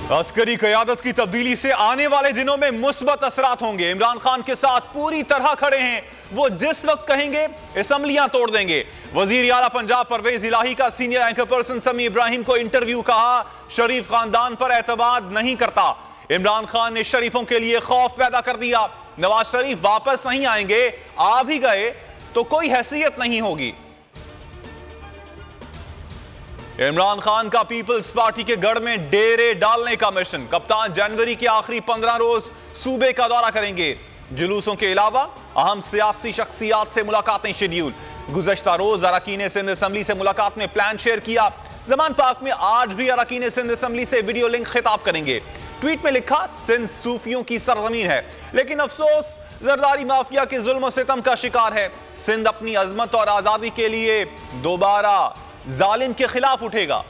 अस्करी क़यादत की तब्दीली से आने वाले दिनों में मुस्बत असरात होंगे। इमरान खान के साथ पूरी तरह खड़े हैं। वो जिस वक्त कहेंगे असेंबलियां तोड़ देंगे। वजीर आला पंजाब परवेज इलाही का सीनियर एंकर पर्सन समी इब्राहिम को इंटरव्यू, कहा शरीफ खानदान पर एतमाद नहीं करता। इमरान खान ने शरीफों के लिए खौफ पैदा कर दिया। नवाज शरीफ वापस नहीं आएंगे, आ भी गए तो कोई हैसियत नहीं होगी। इमरान खान का पीपल्स पार्टी के गढ़ में डेरे डालने का मिशन। कप्तान जनवरी के आखिरी 15 रोज सूबे का दौरा करेंगे। जुलूसों के अलावा अहम सियासी शख्सियात से मुलाकातें शेड्यूल। गुज़श्ता रोज अरकान सिंध असेंबली से मुलाकात में प्लान शेयर किया। जमान पार्क में आज भी अरकान सिंध असेंबली से वीडियो लिंक खिताब करेंगे। ट्वीट में लिखा, सिंध सूफियों की सरजमीन है, लेकिन अफसोस जरदारी माफिया के जुल्म और सितम का शिकार है। सिंध अपनी अजमत और आजादी के लिए दोबारा जालिम के खिलाफ उठेगा।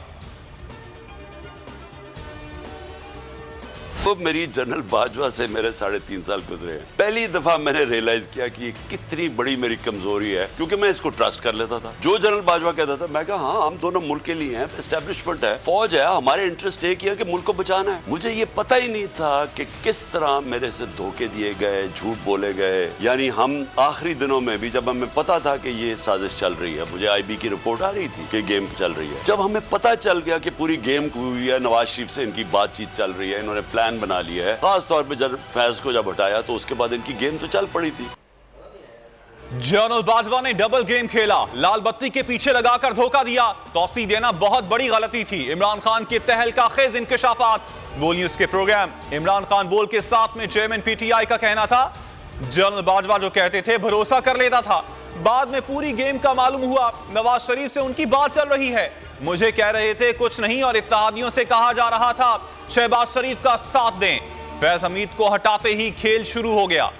तो मेरी जनरल बाजवा से मेरे 3.5 साल गुजरे हैं। पहली दफा मैंने रियलाइज किया कि कितनी बड़ी मेरी कमजोरी है, क्योंकि मैं इसको ट्रस्ट कर लेता था। जो जनरल बाजवा कहता था, मैं कहा हाँ, हम दोनों मुल्क के लिए हैं, एस्टेब्लिशमेंट है, फौज है, हमारे इंटरेस्ट एक ही है कि मुल्क को बचाना है। मुझे ये पता ही नहीं था कि किस तरह मेरे से धोखे दिए गए, झूठ बोले गए। यानी हम आखिरी दिनों में भी, जब हमें पता था कि ये साजिश चल रही है, मुझे IB की रिपोर्ट आ रही थी कि गेम चल रही है, जब हमें पता चल गया कि पूरी गेम हुई है, नवाज शरीफ से इनकी बातचीत चल रही है, इन्होंने प्लान बना लिया है, खास तौर पे जब फैज को जब हटाया तो उसके बाद इनकी गेम तो चल पड़ी थी। जनरल बाजवा ने डबल गेम खेला। लाल बत्ती के पीछे लगाकर धोखा दिया। तौसी देना बहुत बड़ी गलती थी। इमरान खान के तहलका खेज इंकशाफात। बोल न्यूज के प्रोग्राम इमरान खान बोल के साथ में चेयरमैन PTI का कहना था, जनरल बाजवा जो कहते थे भरोसा कर लेता था। बाद में पूरी गेम का मालूम हुआ। नवाज शरीफ से उनकी बात चल रही है। मुझे कह रहे थे कुछ नहीं, और इत्तेहादियों से कहा जा रहा था शहबाज शरीफ का साथ दें। फैज हमीद को हटाते ही खेल शुरू हो गया।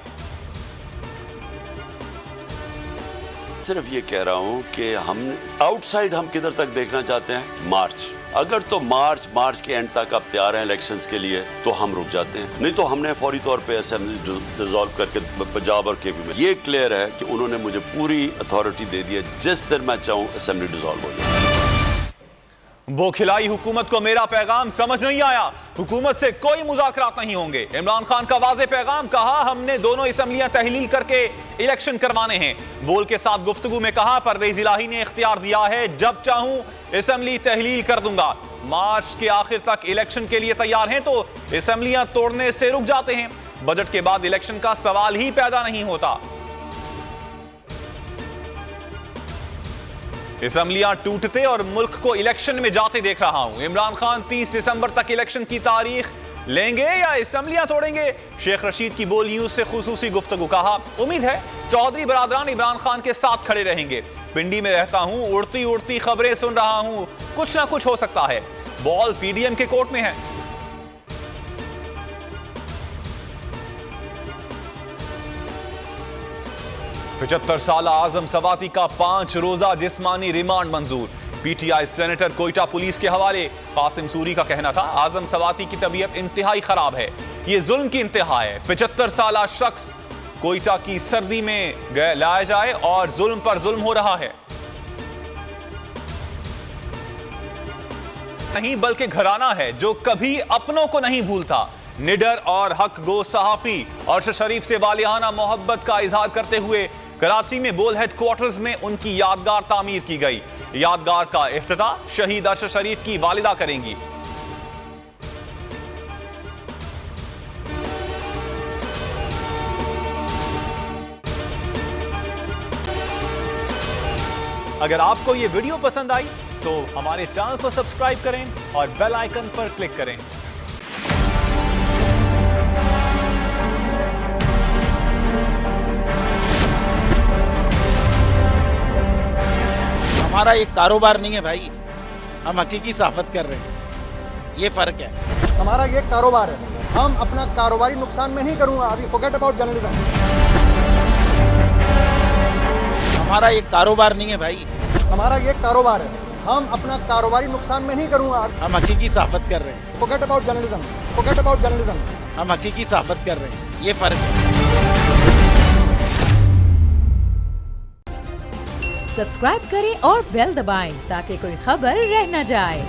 सिर्फ ये कह रहा हूं कि हम आउटसाइड हम किधर तक देखना चाहते हैं, मार्च। अगर तो मार्च के एंड तक आप तैयार हैं इलेक्शंस के लिए, तो हम रुक जाते हैं। नहीं तो हमने फौरी तौर पे असेंबली डिसॉल्व करके पंजाब और KP में ये क्लियर है कि उन्होंने मुझे पूरी अथॉरिटी दे दी है। जिस दिन मैं चाहूं असेंबली डिसॉल्व हो जाए। बोखिलाई हुकूमत को मेरा पैगाम समझ नहीं आया। हुकूमत से कोई मुज़ाकरात नहीं होंगे। इमरान खान का वाज़े पैगाम, कहा हमने दोनों असेंबलियां तहलील करके इलेक्शन करवाने हैं। बोल के साथ गुफ्तगू में कहा परवेज इलाही ने इख्तियार दिया है, जब चाहूं असेंबली तहलील कर दूंगा। मार्च के आखिर तक इलेक्शन के लिए तैयार हैं तो असेंबलियां तोड़ने से रुक जाते हैं। बजट के बाद इलेक्शन का सवाल ही पैदा नहीं होता। असेंबलियां टूटते और मुल्क को इलेक्शन में जाते देख रहा हूं। इमरान खान 30 दिसंबर तक इलेक्शन की तारीख लेंगे या असेंबलियां तोड़ेंगे? शेख रशीद की बोल न्यूज से खुसूसी गुफ्तगू, कहा उम्मीद है चौधरी बरादरान इमरान खान के साथ खड़े रहेंगे। पिंडी में रहता हूं, उड़ती उड़ती खबरें सुन रहा हूं, कुछ ना कुछ हो सकता है। बॉल PDM के कोर्ट में है। पचहत्तर साल आजम सवाती का 5 रोजा जिस्मानी रिमांड मंजूर। PTI सेनेटर कोयटा पुलिस के हवाले। कासिम सूरी का कहना था आजम सवाती की तबीयत इंतहाई खराब है, ये जुल्म की इंतहा है। 75 साल शख्स कोयटा की सर्दी में लाया जाए और जुल्म पर जुल्म हो रहा है। नहीं बल्कि घराना है जो कभी अपनों को नहीं भूलता। निडर और हक गो सहाफी अर्शद शरीफ से वालिहाना मोहब्बत का इजहार करते हुए कराची में बोल हेडक्वार्टर्स में उनकी यादगार तामीर की गई। यादगार का इफ्तिताह शहीद अर्शद शरीफ की वालिदा करेंगी। अगर आपको यह वीडियो पसंद आई तो हमारे चैनल को सब्सक्राइब करें और बेल आइकन पर क्लिक करें। हमारा एक कारोबार नहीं है भाई, हम हकीकी सहाफत कर रहे हैं, ये फर्क है। हमारा ये कारोबार है, हम अपना कारोबारी नुकसान में नहीं करूंगा। अभी फॉरगेट अबाउट जर्नलिज्म। हमारा एक कारोबार नहीं है भाई, हमारा ये कारोबार है, हम अपना कारोबारी नुकसान में नहीं करूंगा। हम हकीकी सहाफत कर रहे हैं। Forget about journalism, forget about journalism. हम हकीकी सहाफत कर रहे हैं, ये फर्क है। सब्सक्राइब करें और बेल दबाएं ताकि कोई खबर रह न जाए।